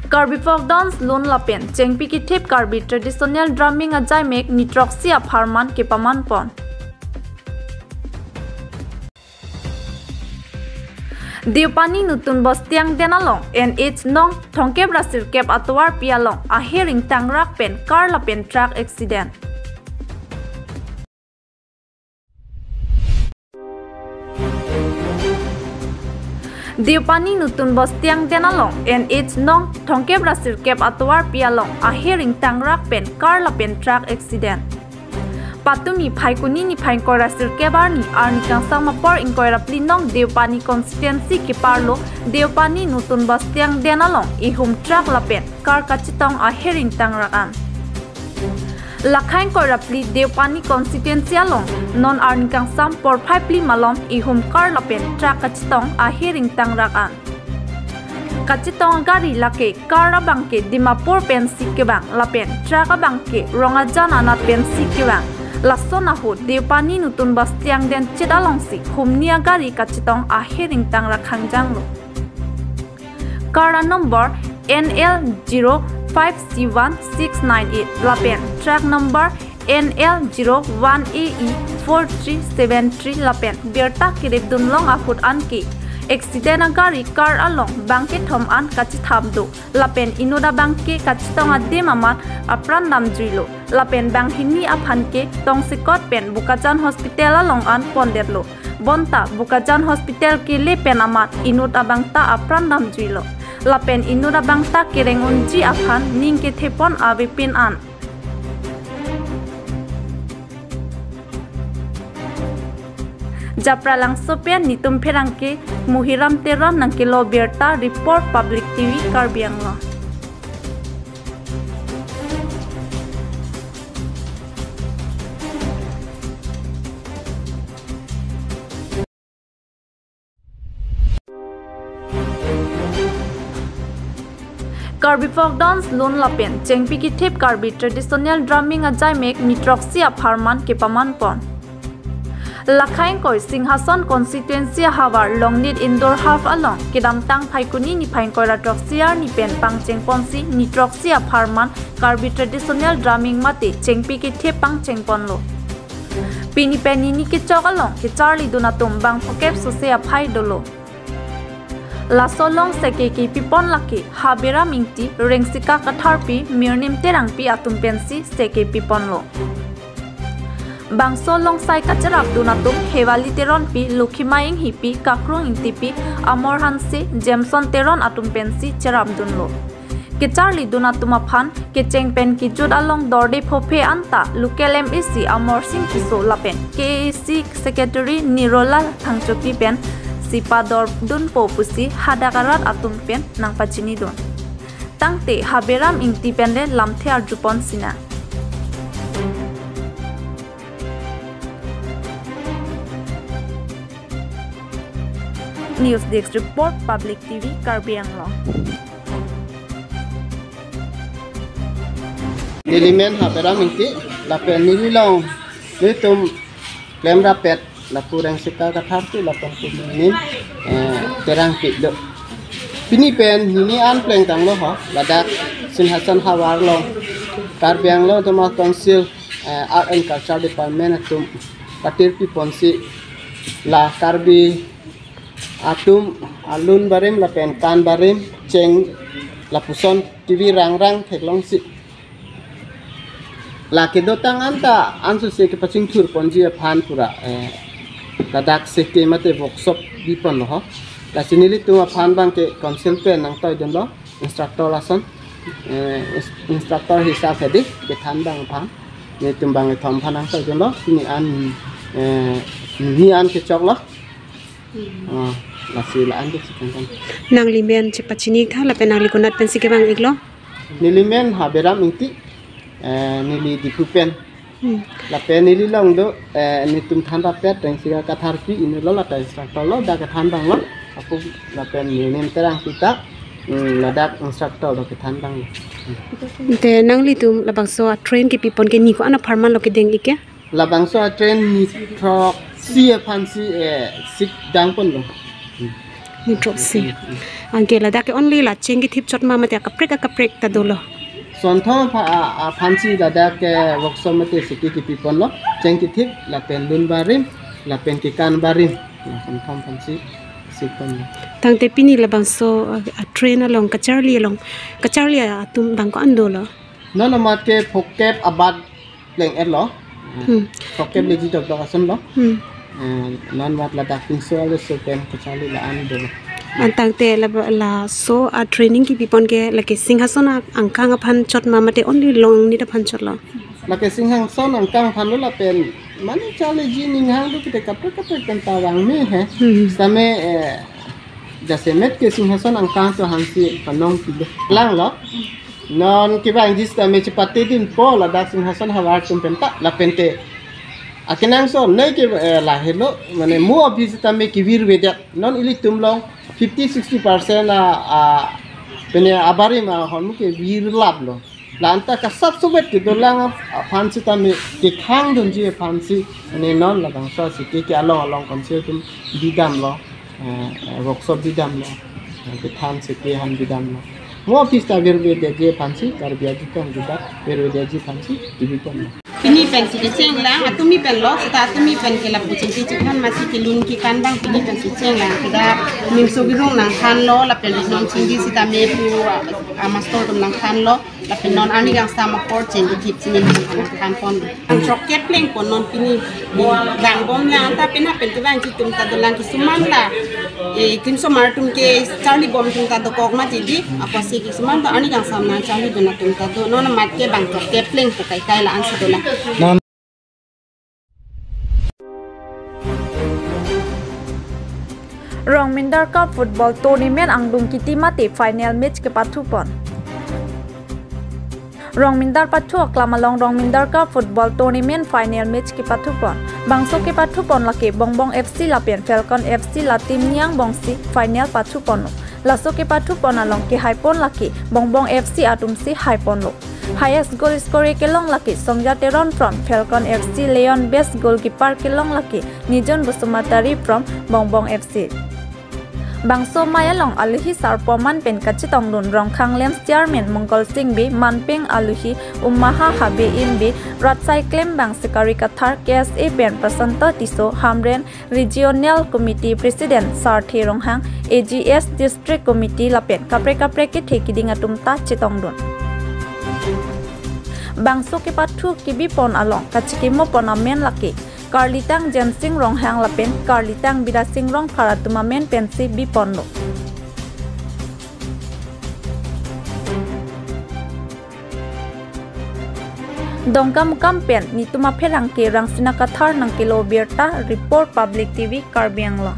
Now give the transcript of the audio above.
Karbi folk dance lun lapen chengpi ki thip karbi traditional drumming a jai mek nitroxia pharman ke paman pon. Diupani nutun bos tiang denalong NH nong thongke brasir kep atwar pialong a hearing tangrak pen car lapen truck accident. Diupani nutun bos tiang denalong NH nong thongke brasir kep atwar pialong a hearing tangrak pen car lapen truck accident. Patumi phaikuni ni phain korasir kebar ni arni kangsang mapor inkoirapli nong Diupani constituency ki parlo Diupani nutun bos tiang denalong ihum truck lapen car kachitong a hearing tangrakan. Lakhain korapli Diupani constituency along non arni kangsang por phaipli malom ihum car lapen truck kachitong a hearing tangrakan. Kachitong gari lake car abangke Dimapur pensi kebang lapen truck abangke Rongajan anat pensi kebang. Lasona hu Diupani nutun bas tiang den chidalong si humnia gari kachitong a hearing tangra khangjang lo. Car number NL05C1698 lapen track number NL01AE4373 lapen berta kirip dunlong ahut anki accident a gari car along bangke thom an kachitham do lapen inoda bangke kachitong ade mamat apran namjrilo lapen bang hini aphanke tongsikot pen Bukajan hospital along an pondetlo bonta Bukajan hospital ke le pen amat inut abangta apran namjrilo lapen inut abangta kereng unji aphan ningke thepon abipin an. Japralang sopian nitum perangke muhiram teron nangke lo berta report public TV Karbi Anglong. Karbi folk dance lun lapen chengpi ki thip Karbi traditional drumming a jai mek nitroxia pharman ke paman pon. Lakhain koi Singhason constituency hawar longnit indoor half along kidamtang phaikuni ni phain koi ratroxia ni pen pangcheng ponsi nitroxia pharman Karbi traditional drumming mate chengpi ki thip pangcheng ponlo. Pini peni ni ki chok along ki charli dunatum bang phokep sose a phai dolo. Lasolong seke ki pipon laki habera mingti rengsika katharpi mirnim terangpi atum pensi seke pipon lo. Bangso long sai kacharap dunatum hewali teron pi lukhimaing hipi kakrung intipi amor hanse Jameson teron atum pensi charap dunlo. Ke charli dunatum aphan ke cheng pen ki jud along dorde phophe anta local MEC amor sing kiso lapen KAC secretary Nirola thangchoki pen sipador dun popusi hadakarat atum pen nang pachini don. Tangte haberam independent lamthe arjupon sina. News Desk Report Public TV Karbi Anglong. Nilimen habera mingti lapen nililong litum klem rapet lapurang sika katharti lapen kunin terang piddo pini pen hini an pleng tang lo ho ladak Singhason hawar long Karbi Anglong toma council art and culture department atum katir pi ponsi la Karbi atum alun barim lapen kan barim cheng lapuson TV rang theklong si la kedotang anta ansu se ke paching thur ponji phan pura kadak seke mate workshop bipon ho la sinili tu phan bang ke council pe nang toy den lo instructor lason instructor hisab hedi ke than bang phan ne tumbang thom phanang toy den lo ni an ke chok lo Masih laan deh sekarang. Nang limen cepat sini tha la penang likunat pensi ke bang iglo. Nilimen haberam inti nili dipupen. La pen nili long do ni tum thanda pet teng siga katharpi ini lo la ta instructor lo da kathan bang lo. Aku la pen nem terang kita la dak instructor lo kathan bang. Te nang li tum la bang so train ke pipon ke ni ko ana farman lo ke deng ike. La bang so train ni trok si pan si sik dang pon lo. ni drop si angke la dak only la cheng ki thip chot ma mate ka prek ta dolo son thong phansi dada ke workshop mate siki ki pipon lo cheng ki thip la pen lun barim la pen ki kan barim son thong phansi sikon tang te pini la bang so a train along kacharli atum bang ko andolo non mat ke phokep abad leng et lo phokep le ji dok dok ason lo non mat la dak pin so le so pen kacharli la an do antang te la so a training ki pipon ke la ke singhasona angkang phan chot ma mate only long ni da phan chot lo la ke singhang son angkang phan lo la pen mani chale ji ning hang do ke kapre kan tawang me he same jase met ke singhasona angkang to hansi panong ki lang lo non ki bang dis ta me chipati din po la dak singhasona hawar tum penta la pente akenang so nei ke la hello mane mu office ta me ki vir vedat non ili tum long 50-60% pene abari ma honu ke vir lab lo lanta ka sab subet ke dolang phansi ta me ke khang dun ji phansi ne non la bang so si ke along konsil tum didam lo workshop didam lo ke phansi ke han didam lo mo office ta vir vedat je phansi kar biya ji kan didat vir vedat ji phansi dibiton pini pen si cheng lang atumi pen lo sta atumi pen ke la puchin ti chikhan masi ke lun ki kan bang pini pen si cheng lang kida nim so girong nang khan lo la pen non chindi si ta me pu amastor tum nang khan lo la pen non ani gang sa ma por chen di tip sinin kan pon ang chok ke pleng pon non pini gang bom la ta pen ha pen ke bang chi tum ta dolang ki suman la e kim so mar tum ke charlie bom tum ta do kok ma ti di apa si ki suman ta ani gang sam na charlie do na tum ta do non mat ke bang chok ke pleng pu kai la an si do la Rong Mindar Cup football tournament angdung kiti mate final match ke patupon. Rong Mindar pathu aklamalong Rong Mindar Cup football tournament final match ke patupon. Bangso ke patupon lake Bongbong FC lapian Falcon FC la tim niang bongsi final patupon. Laso ke patupon along ke haipon lake Bongbong FC atumsi haipon lo. Highest goal scorer ke long laki Songja Teron from Falcon FC Leon best goalkeeper ke long laki Nijon Busumatari from Bongbong FC. Bangso Mayalong aluhi sarpoman pen kachitong dun rong Khanglem chairman Mongol Singh bi Manping aluhi Ummaha Habe Imbi Ratsai Klem Bang Sikari Kathar KSA pen Prasanto Tiso Hamren Regional Committee President Sarthi Ronghang AGS District Committee lapen kapre ke thekiding atumta chitong dun. Bangso ke pathu kibi pon along kachikimo ponamen laki Karlitang Jensing Rong Hang lapen Karlitang Bidasing Rong Paratumamen pensi bipondo. Dongkam kampen nituma pherang ke rang sinakathar nang kilo berta report public TV Karbiangla.